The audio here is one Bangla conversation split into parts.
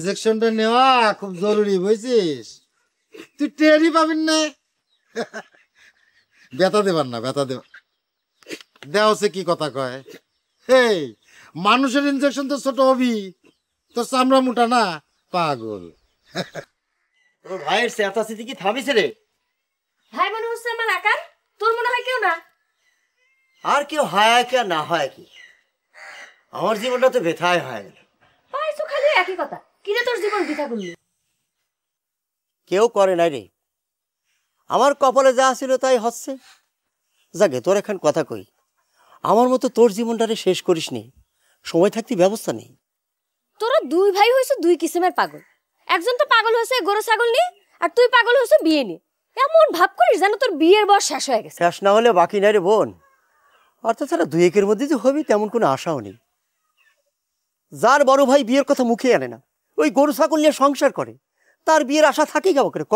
ইনজেকশনটা নেওয়া খুব জরুরি বুঝছিস, তুই টেরই পাবিন না। ব্যথা দেবার না, ব্যথা দেব দেওয়া সে কি কথা কয়। এই মানুষের ইনজেকশন তো ছোট হবি, তো চামড়া মোটা না, পাগল। তোর ভাইয়ের চেঁচাচেঁচি কি থামিছে রে? ভাই মনে হচ্ছে আমার আকার, তোর মনে হয় কেউ না। আর কেউ হয় কি আর না হয় কি, আমার জীবনটা তো ব্যথায় হয়ে গেল। পাইছো খালি একই কথা, কিরে তোর জীবন বৃথা করলি? কেউ করে নাই রে, আমার কপালে যা ছিল তাই হচ্ছে। যাকে তোর এখন কথা কই, আমার মতো তোর জীবনটারে শেষ করিস নি, সময় থাকতে ব্যবস্থা নেই। তোরা দুই ভাই হয়েছে দুই কিসিমের পাগল। একজন তো পাগল হয়েছে গরু ছাগল নিয়ে, আর তুই পাগল হয়েছে বিয়ে নিয়ে। এমন ভাব করিস যেন তোর বিয়ের বয়স শেষ হয়ে গেছে। শেষ না হলে বাকি নাই রে বোন। আর তাছাড়া দুই একের মধ্যে যে হবি তেমন কোনো আশাও নেই। যার বড় ভাই বিয়ের কথা মুখে আনে না, ওই গরু ছাগল নিয়ে সংসার করে, তার বিয়ের আশা থাকে কেমন করে ক?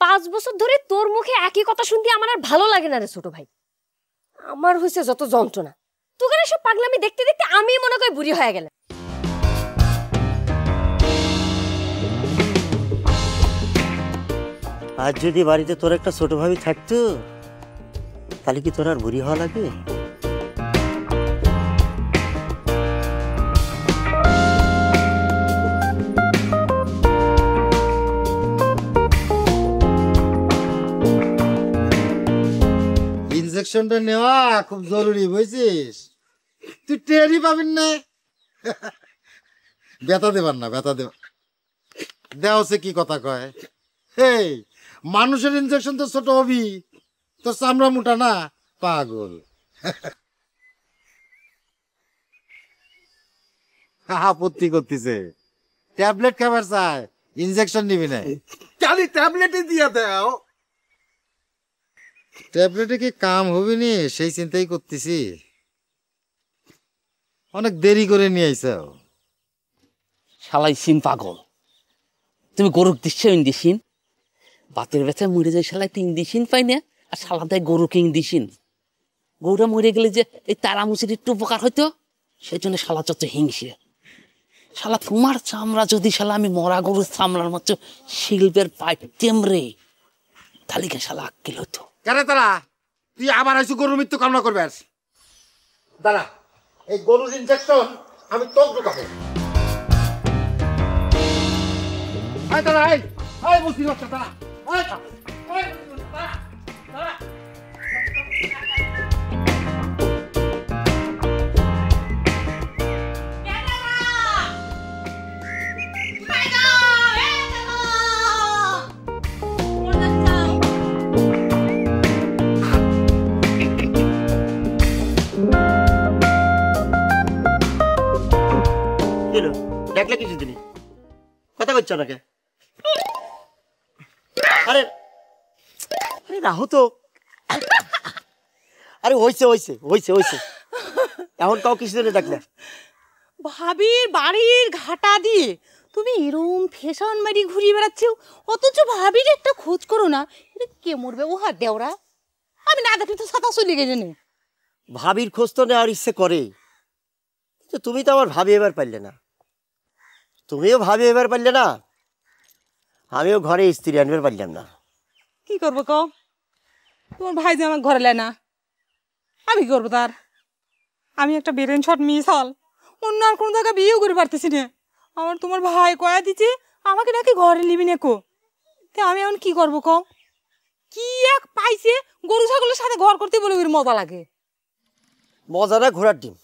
5 বছর ধরে তোর মুখে একই কথা শুনতে আমার আর ভালো লাগে না রে ছোট ভাই। আমার হয়েছে যত যন্ত্রণা, তোকে সব পাগলামি দেখতে দেখতে আমি মনে করি বুড়ি হয়ে গেলাম। আজ যদি বাড়িতে তোর একটা ছোট ভাবি থাকতো, তাহলে কি তোর আর বুড়ি হওয়া লাগে? ইনজেকশনটা নেওয়া খুব জরুরি বুঝছিস, তুই টেরই পাবিন না। ব্যথা দেবার না, ব্যথা দেওয়া সে কি কথা কয়। এই মানুষের ইনজেকশন তো ছোট হবি, তো চামড়া মোটা না, পাগল। আপত্তি করতেছে, ট্যাবলেট খাবার চায়, ইনজেকশন নিবি না। খালি ট্যাবলেটে দিয়ে দাও। ট্যাবলেটে কি কাম হবে নি সেই চিন্তাই করতেছি। অনেক দেরি করে নিয়ে আইছো। শালাই সিন পাগল, তুমি গরুক দিচ্ছ ইন্ডিসিন, বাতের ব্যথায় মরে যায় শালাই তো ইন্ডিসিন পাই না, আর শালা দেয় গরুকে ইন্ডিসিন। গরুটা মরে গেলে যে এই তারামুচির একটু উপকার হইতো, সেই জন্য শালা যত হিংসে। শালা তোমার চামড়া যদি শালা আমি মরা গরুর চামড়ার মতো শিল্পের পাইপ টেমরে, তাহলে কে শালা আক্কেল হতো। কেরে তারা তুই আবার আইসু গরুর মৃত্যু কামনা করবে? দাঁড়া, এই গরুর ইনজেকশন আমি তোর ঢুকাবো। আয় দাঁড়া, আয় বুঝতে পারছো দাঁড়া, দেখলে কিছু দিনই কথা করছো নাকি? আরে আরে রাহু তো, আরে হইছে হইছে হইছে হইছে, এখন কাউ কিছু দিনে দেখলে? ভাবির বাড়ির ঘাটা দিয়ে তুমি এরম ফ্যাশন মারি ঘুরিয়ে বেড়াচ্ছ, অথচ ভাবির একটা খোঁজ করো না। এটা কে মরবে ও হাত দেওরা? আমি না দেখলে তো ছাতা চলে গেছে। ভাবির খোঁজ তো নেওয়ার ইচ্ছে করে, কিন্তু তুমি তো আমার ভাবি এবার পারলে না, তুমিও ভাবি এবার পারলে না, আমিও ঘরে স্ত্রী আনবার পারলাম না। কি করবো কও? তোমার ভাই যে আমার ঘরে লেয় না, আমি কি করবো তার? আমি একটা বেরেন শট মিসাল, অন্য আর কোনো জায়গায় বিয়েও করে পারতেছি না। আমার তোমার ভাই কয়া দিচ্ছে আমাকে নাকি ঘরে নিবি না কো, আমি এখন কি করবো কও? কি এক পাইছে, গরু ছাগলের সাথে ঘর করতে বলে মজা লাগে। মজা না ঘোড়ার ডিম,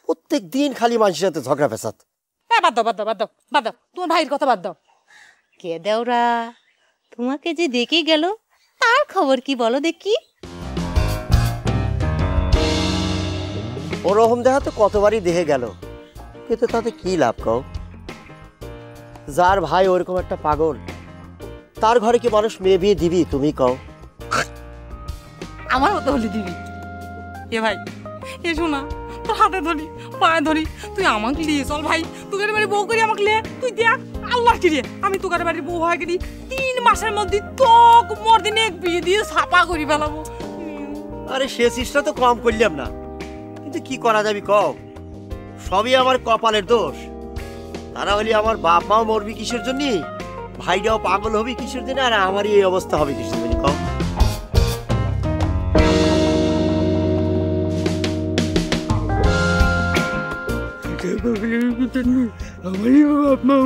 প্রত্যেক দিন খালি মানুষের সাথে ঝগড়া ফেসাদ। বাদ দাও বাদ দাও বাদ দাও বাদ দাও, তোমার ভাইয়ের কথা বাদ দাও। কে দেওরা তোমাকে যে দেখে গেল, তার খবর কি বলো দেখি? ওরকম দেখা তো কতবারই দেখে গেল, কিন্তু তাতে কি লাভ কও? যার ভাই ওরকম একটা পাগল, তার ঘরে কি মানুষ মেয়ে বিয়ে দিবি তুমি কও? আমার মতো হলে দিবি? এ ভাই এসো না, তোর হাতে ধরি পায়ে ধরি, তুই আমাকে নিয়ে চল ভাই, তোকে বাড়ি বউ করি আমাকে লে। তুই দেখ আল্লাহ কি রে, আমি তোকে বাড়ির বউ হয়ে গেলি 3 মাসের মধ্যে তোক মোর দিনে এক বিয়ে দিয়ে ছাপা করি ফেলাবো। আরে সে চেষ্টা তো কম করলাম না, কিন্তু কি করা যাবি কও? সবই আমার কপালের দোষ। তারা হলে আমার বাপ মাও মরবি কিসের জন্য, ভাইটাও পাগল হবি কিসের জন্য, আর আমারই এই অবস্থা হবে কিসের জন্য কম। আমারই বাপ মা